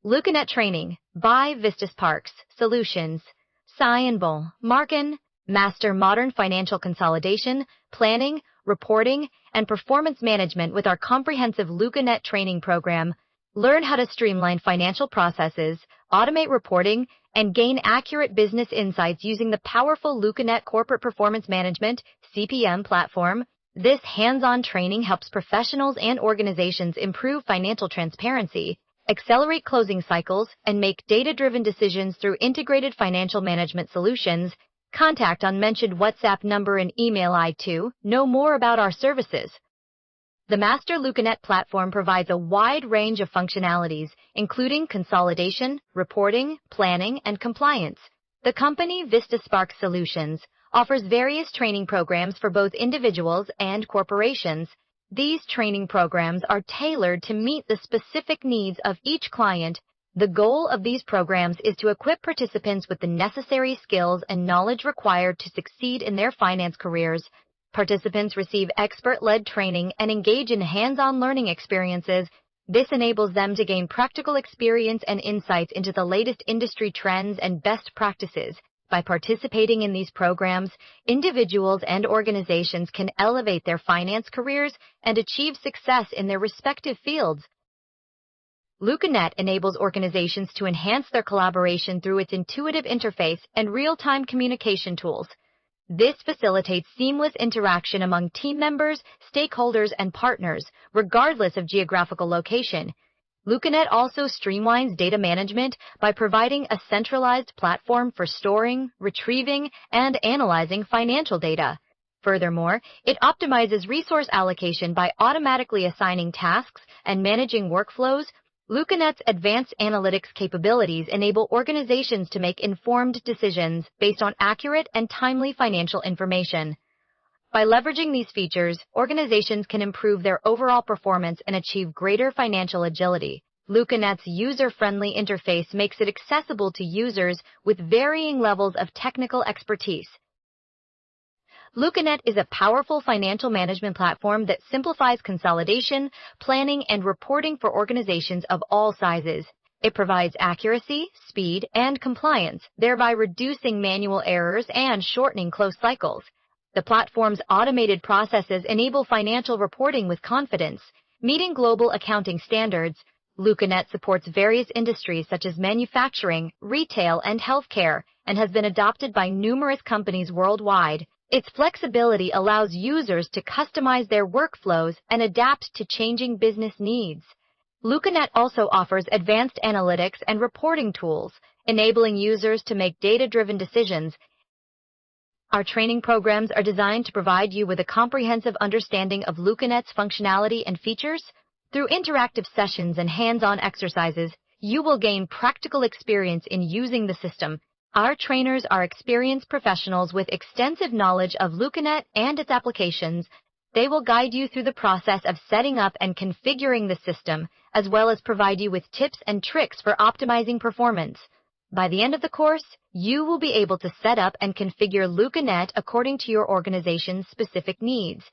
LucaNet Training by Vistasparks Solutions. Scienable, Markin, Master Modern Financial Consolidation, Planning, Reporting, and Performance Management with our comprehensive LucaNet Training program. Learn how to streamline financial processes, automate reporting, and gain accurate business insights using the powerful LucaNet Corporate Performance Management (CPM) platform. This hands-on training helps professionals and organizations improve financial transparency, accelerate closing cycles, and make data-driven decisions through integrated financial management solutions. Contact on mentioned WhatsApp number and email to know more about our services. The Master LucaNet platform provides a wide range of functionalities, including consolidation, reporting, planning, and compliance. The company Vistasparks Solutions offers various training programs for both individuals and corporations. These training programs are tailored to meet the specific needs of each client. The goal of these programs is to equip participants with the necessary skills and knowledge required to succeed in their finance careers. Participants receive expert-led training and engage in hands-on learning experiences. This enables them to gain practical experience and insights into the latest industry trends and best practices. By participating in these programs, individuals and organizations can elevate their finance careers and achieve success in their respective fields. LucaNet enables organizations to enhance their collaboration through its intuitive interface and real-time communication tools. This facilitates seamless interaction among team members, stakeholders, and partners, regardless of geographical location. LucaNet also streamlines data management by providing a centralized platform for storing, retrieving, and analyzing financial data. Furthermore, it optimizes resource allocation by automatically assigning tasks and managing workflows. LucaNet's advanced analytics capabilities enable organizations to make informed decisions based on accurate and timely financial information. By leveraging these features, organizations can improve their overall performance and achieve greater financial agility. LucaNet's user-friendly interface makes it accessible to users with varying levels of technical expertise. LucaNet is a powerful financial management platform that simplifies consolidation, planning, and reporting for organizations of all sizes. It provides accuracy, speed, and compliance, thereby reducing manual errors and shortening close cycles. The platform's automated processes enable financial reporting with confidence, meeting global accounting standards. LucaNet supports various industries such as manufacturing, retail, and healthcare, and has been adopted by numerous companies worldwide. Its flexibility allows users to customize their workflows and adapt to changing business needs. LucaNet also offers advanced analytics and reporting tools, enabling users to make data-driven decisions. Our training programs are designed to provide you with a comprehensive understanding of LucaNet's functionality and features. Through interactive sessions and hands-on exercises, you will gain practical experience in using the system. Our trainers are experienced professionals with extensive knowledge of LucaNet and its applications. They will guide you through the process of setting up and configuring the system, as well as provide you with tips and tricks for optimizing performance. By the end of the course, you will be able to set up and configure LucaNet according to your organization's specific needs.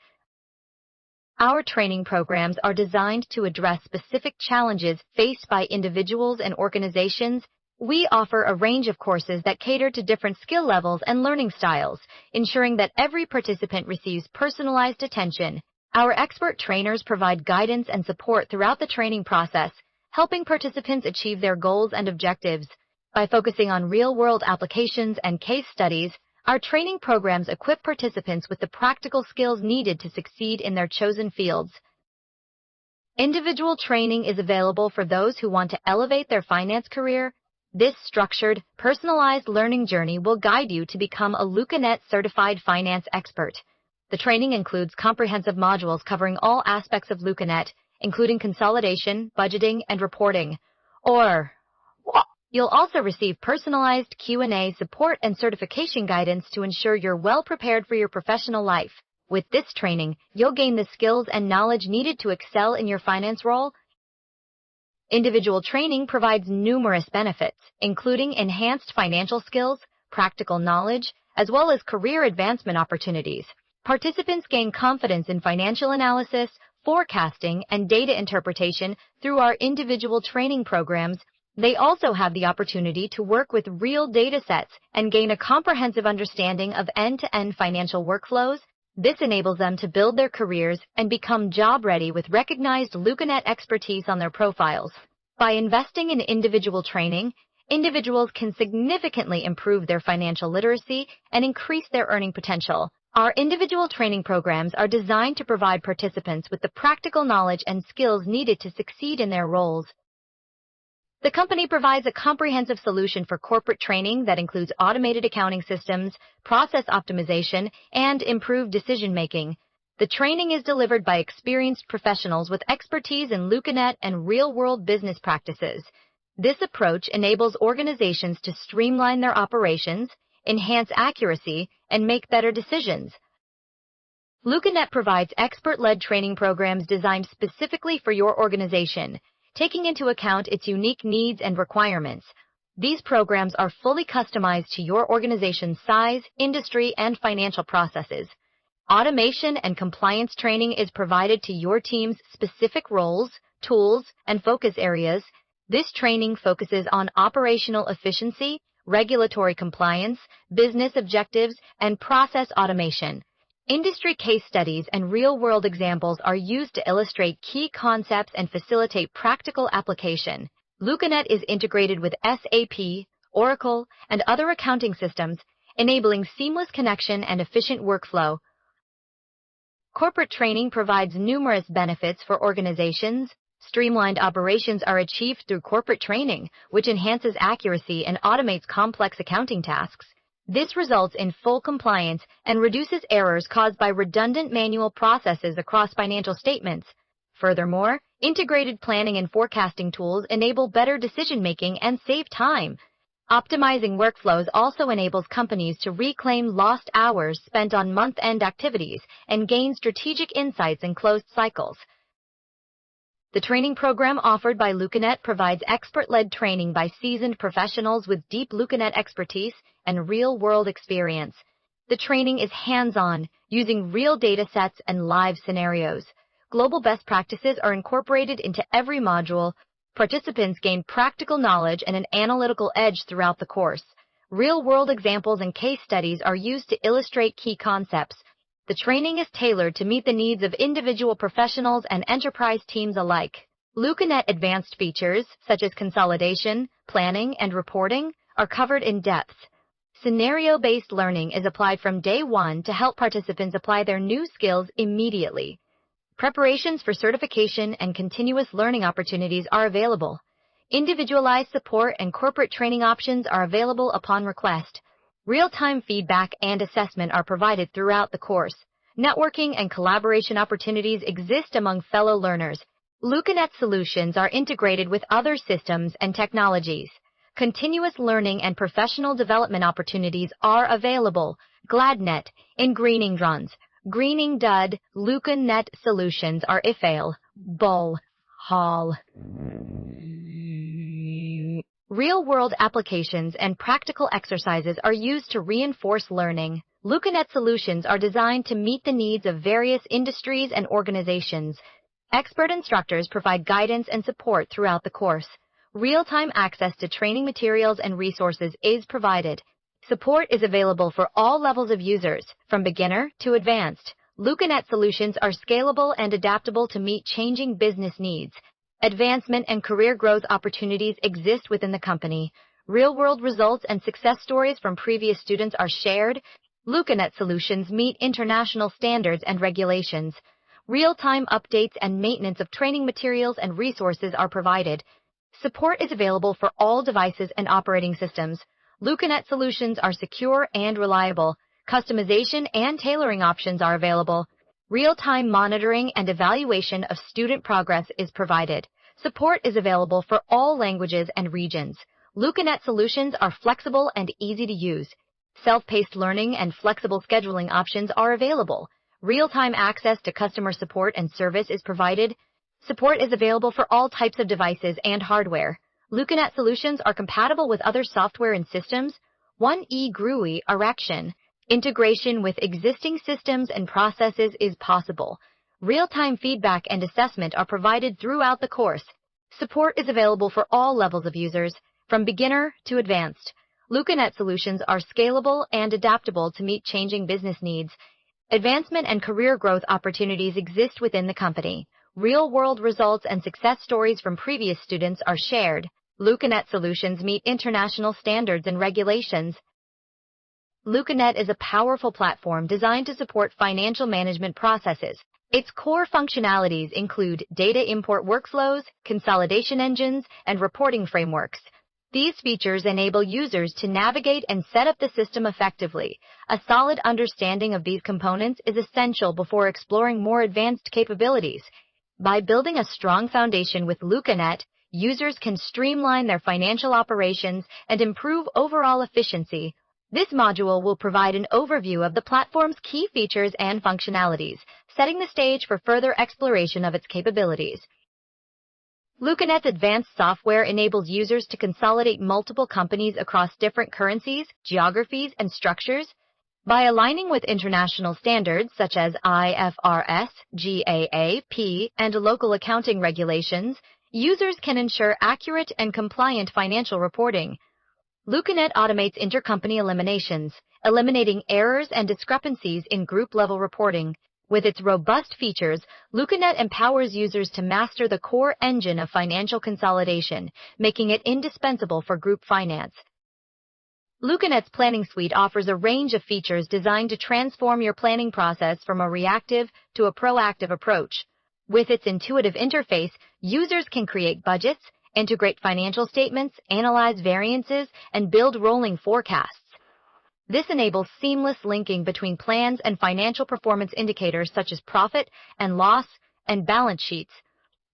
Our training programs are designed to address specific challenges faced by individuals and organizations. We offer a range of courses that cater to different skill levels and learning styles, ensuring that every participant receives personalized attention. Our expert trainers provide guidance and support throughout the training process, helping participants achieve their goals and objectives. By focusing on real-world applications and case studies, our training programs equip participants with the practical skills needed to succeed in their chosen fields. Individual training is available for those who want to elevate their finance career. This structured, personalized learning journey will guide you to become a LucaNet certified finance expert. The training includes comprehensive modules covering all aspects of LucaNet, including consolidation, budgeting, and reporting. You'll also receive personalized Q&A support and certification guidance to ensure you're well prepared for your professional life. With this training, you'll gain the skills and knowledge needed to excel in your finance role. Individual training provides numerous benefits, including enhanced financial skills, practical knowledge, as well as career advancement opportunities. Participants gain confidence in financial analysis, forecasting, and data interpretation through our individual training programs. They also have the opportunity to work with real data sets and gain a comprehensive understanding of end-to-end financial workflows. This enables them to build their careers and become job-ready with recognized LucaNet expertise on their profiles. By investing in individual training, individuals can significantly improve their financial literacy and increase their earning potential. Our individual training programs are designed to provide participants with the practical knowledge and skills needed to succeed in their roles. The company provides a comprehensive solution for corporate training that includes automated accounting systems, process optimization, and improved decision-making. The training is delivered by experienced professionals with expertise in LucaNet and real-world business practices. This approach enables organizations to streamline their operations, enhance accuracy, and make better decisions. LucaNet provides expert-led training programs designed specifically for your organization, taking into account its unique needs and requirements. These programs are fully customized to your organization's size, industry, and financial processes. Automation and compliance training is provided to your team's specific roles, tools, and focus areas. This training focuses on operational efficiency, regulatory compliance, business objectives, and process automation. Industry case studies and real-world examples are used to illustrate key concepts and facilitate practical application. LucaNet is integrated with SAP, Oracle, and other accounting systems, enabling seamless connection and efficient workflow. Corporate training provides numerous benefits for organizations. Streamlined operations are achieved through corporate training, which enhances accuracy and automates complex accounting tasks. This results in full compliance and reduces errors caused by redundant manual processes across financial statements. Furthermore, integrated planning and forecasting tools enable better decision-making and save time. Optimizing workflows also enables companies to reclaim lost hours spent on month-end activities and gain strategic insights in closed cycles. The training program offered by LucaNet provides expert-led training by seasoned professionals with deep LucaNet expertise and real-world experience. The training is hands-on, using real data sets and live scenarios. Global best practices are incorporated into every module. Participants gain practical knowledge and an analytical edge throughout the course. Real-world examples and case studies are used to illustrate key concepts. The training is tailored to meet the needs of individual professionals and enterprise teams alike. LucaNet advanced features, such as consolidation, planning, and reporting, are covered in depth. Scenario-based learning is applied from day one to help participants apply their new skills immediately. Preparations for certification and continuous learning opportunities are available. Individualized support and corporate training options are available upon request. Real-time feedback and assessment are provided throughout the course. Networking and collaboration opportunities exist among fellow learners. LucaNet solutions are integrated with other systems and technologies. Continuous learning and professional development opportunities are available. GladNet, in Greening Druns, Greening Dud, LucaNet solutions are IFAIL, Bull, Hall. Real-world applications and practical exercises are used to reinforce learning. LucaNet solutions are designed to meet the needs of various industries and organizations. Expert instructors provide guidance and support throughout the course. Real-time access to training materials and resources is provided. Support is available for all levels of users, from beginner to advanced. LucaNet solutions are scalable and adaptable to meet changing business needs. Advancement and career growth opportunities exist within the company. Real-world results and success stories from previous students are shared. LucaNet solutions meet international standards and regulations. Real-time updates and maintenance of training materials and resources are provided. Support is available for all devices and operating systems. LucaNet solutions are secure and reliable. Customization and tailoring options are available. Real-time monitoring and evaluation of student progress is provided. Support is available for all languages and regions. LucaNet solutions are flexible and easy to use. Self-paced learning and flexible scheduling options are available. Real-time access to customer support and service is provided. Support is available for all types of devices and hardware. LucaNet solutions are compatible with other software and systems. 1E GRUI Erection. Integration with existing systems and processes is possible. Real-time feedback and assessment are provided throughout the course. Support is available for all levels of users, from beginner to advanced. LucaNet solutions are scalable and adaptable to meet changing business needs. Advancement and career growth opportunities exist within the company. Real-world results and success stories from previous students are shared. LucaNet solutions meet international standards and regulations. LucaNet is a powerful platform designed to support financial management processes. Its core functionalities include data import workflows, consolidation engines, and reporting frameworks. These features enable users to navigate and set up the system effectively. A solid understanding of these components is essential before exploring more advanced capabilities. By building a strong foundation with LucaNet, users can streamline their financial operations and improve overall efficiency. This module will provide an overview of the platform's key features and functionalities, setting the stage for further exploration of its capabilities. LucaNet's advanced software enables users to consolidate multiple companies across different currencies, geographies, and structures. By aligning with international standards such as IFRS, GAAP, and local accounting regulations, users can ensure accurate and compliant financial reporting. LucaNet automates intercompany eliminations, eliminating errors and discrepancies in group-level reporting. With its robust features, LucaNet empowers users to master the core engine of financial consolidation, making it indispensable for group finance. LucaNet's Planning Suite offers a range of features designed to transform your planning process from a reactive to a proactive approach. With its intuitive interface, users can create budgets, integrate financial statements, analyze variances, and build rolling forecasts. This enables seamless linking between plans and financial performance indicators such as profit and loss and balance sheets.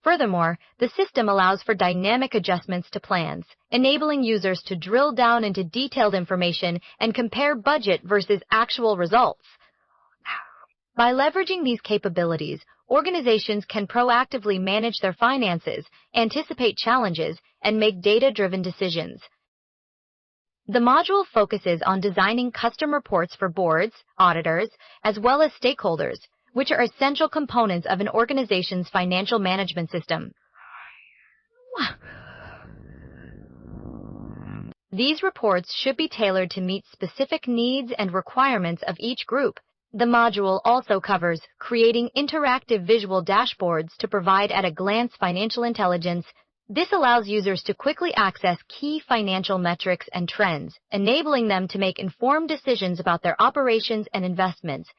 Furthermore, the system allows for dynamic adjustments to plans, enabling users to drill down into detailed information and compare budget versus actual results. By leveraging these capabilities, organizations can proactively manage their finances, anticipate challenges, and make data-driven decisions. The module focuses on designing custom reports for boards, auditors, as well as stakeholders, which are essential components of an organization's financial management system. These reports should be tailored to meet specific needs and requirements of each group. The module also covers creating interactive visual dashboards to provide at-a-glance financial intelligence. This allows users to quickly access key financial metrics and trends, enabling them to make informed decisions about their operations and investments.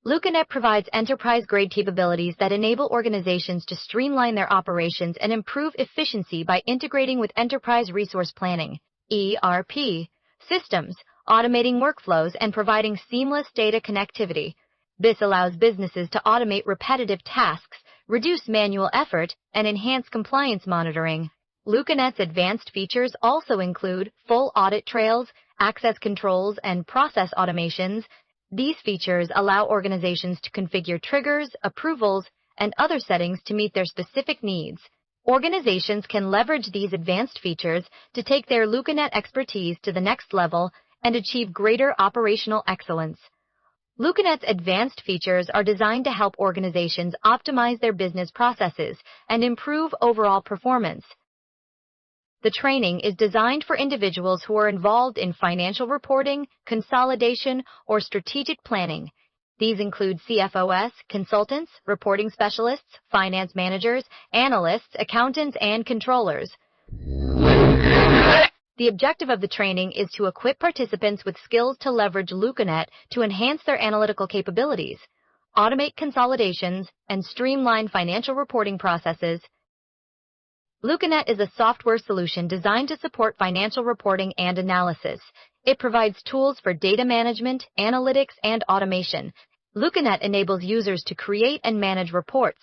LucaNet provides enterprise-grade capabilities that enable organizations to streamline their operations and improve efficiency by integrating with enterprise resource planning, ERP, systems, automating workflows, and providing seamless data connectivity. This allows businesses to automate repetitive tasks, reduce manual effort, and enhance compliance monitoring. LucaNet's advanced features also include full audit trails, access controls, and process automations. These features allow organizations to configure triggers, approvals, and other settings to meet their specific needs. Organizations can leverage these advanced features to take their LucaNet expertise to the next level and achieve greater operational excellence. LucaNet's advanced features are designed to help organizations optimize their business processes and improve overall performance. The training is designed for individuals who are involved in financial reporting, consolidation, or strategic planning. These include CFOs, consultants, reporting specialists, finance managers, analysts, accountants, and controllers. The objective of the training is to equip participants with skills to leverage LucaNet to enhance their analytical capabilities, automate consolidations, and streamline financial reporting processes. LucaNet is a software solution designed to support financial reporting and analysis. It provides tools for data management, analytics, and automation. LucaNet enables users to create and manage reports,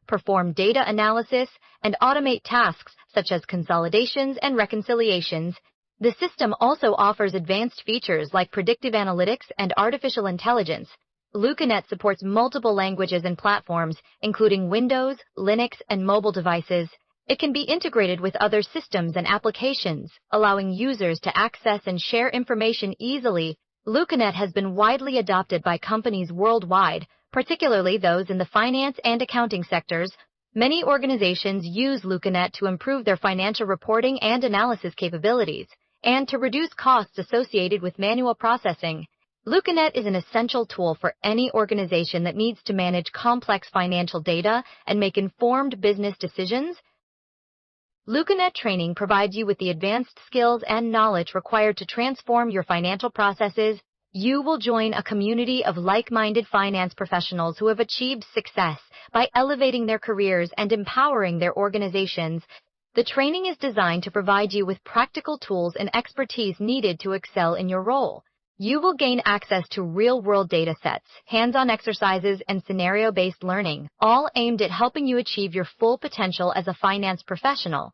perform data analysis, and automate tasks such as consolidations and reconciliations. The system also offers advanced features like predictive analytics and artificial intelligence. LucaNet supports multiple languages and platforms, including Windows, Linux, and mobile devices. It can be integrated with other systems and applications, allowing users to access and share information easily. LucaNet has been widely adopted by companies worldwide, particularly those in the finance and accounting sectors. Many organizations use LucaNet to improve their financial reporting and analysis capabilities, and to reduce costs associated with manual processing. LucaNet is an essential tool for any organization that needs to manage complex financial data and make informed business decisions. LucaNet Training provides you with the advanced skills and knowledge required to transform your financial processes. You will join a community of like-minded finance professionals who have achieved success by elevating their careers and empowering their organizations. The training is designed to provide you with practical tools and expertise needed to excel in your role. You will gain access to real-world data sets, hands-on exercises, and scenario-based learning, all aimed at helping you achieve your full potential as a finance professional.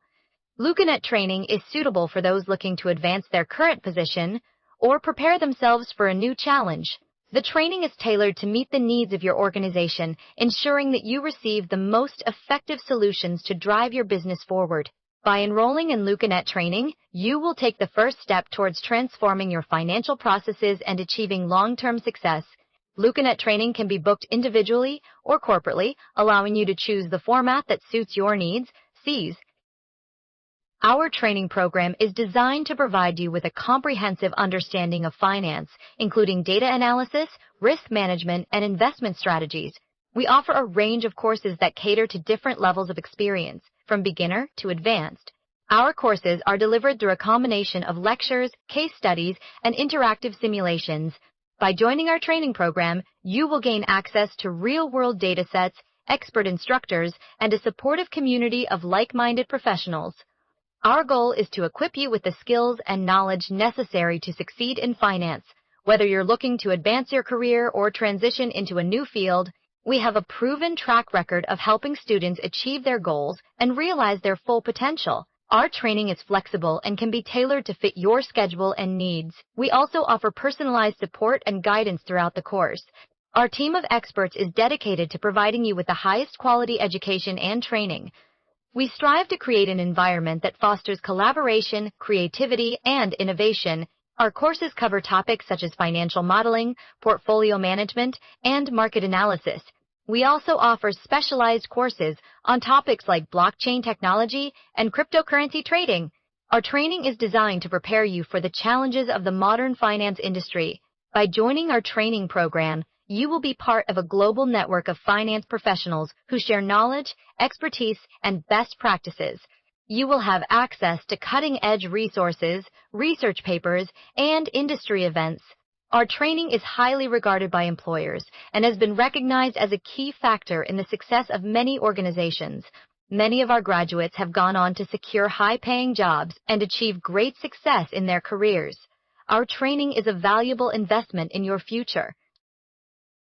LucaNet Training is suitable for those looking to advance their current position or prepare themselves for a new challenge. The training is tailored to meet the needs of your organization, ensuring that you receive the most effective solutions to drive your business forward. By enrolling in LucaNet Training, you will take the first step towards transforming your financial processes and achieving long-term success. LucaNet Training can be booked individually or corporately, allowing you to choose the format that suits your needs. Our training program is designed to provide you with a comprehensive understanding of finance, including data analysis, risk management, and investment strategies. We offer a range of courses that cater to different levels of experience, from beginner to advanced. Our courses are delivered through a combination of lectures, case studies, and interactive simulations. By joining our training program, you will gain access to real-world data sets, expert instructors, and a supportive community of like-minded professionals. Our goal is to equip you with the skills and knowledge necessary to succeed in finance. Whether you're looking to advance your career or transition into a new field, we have a proven track record of helping students achieve their goals and realize their full potential. Our training is flexible and can be tailored to fit your schedule and needs. We also offer personalized support and guidance throughout the course. Our team of experts is dedicated to providing you with the highest quality education and training. We strive to create an environment that fosters collaboration, creativity, and innovation. Our courses cover topics such as financial modeling, portfolio management, and market analysis. We also offer specialized courses on topics like blockchain technology and cryptocurrency trading. Our training is designed to prepare you for the challenges of the modern finance industry. By joining our training program, you will be part of a global network of finance professionals who share knowledge, expertise, and best practices. You will have access to cutting-edge resources, research papers, and industry events. Our training is highly regarded by employers and has been recognized as a key factor in the success of many organizations. Many of our graduates have gone on to secure high-paying jobs and achieve great success in their careers. Our training is a valuable investment in your future.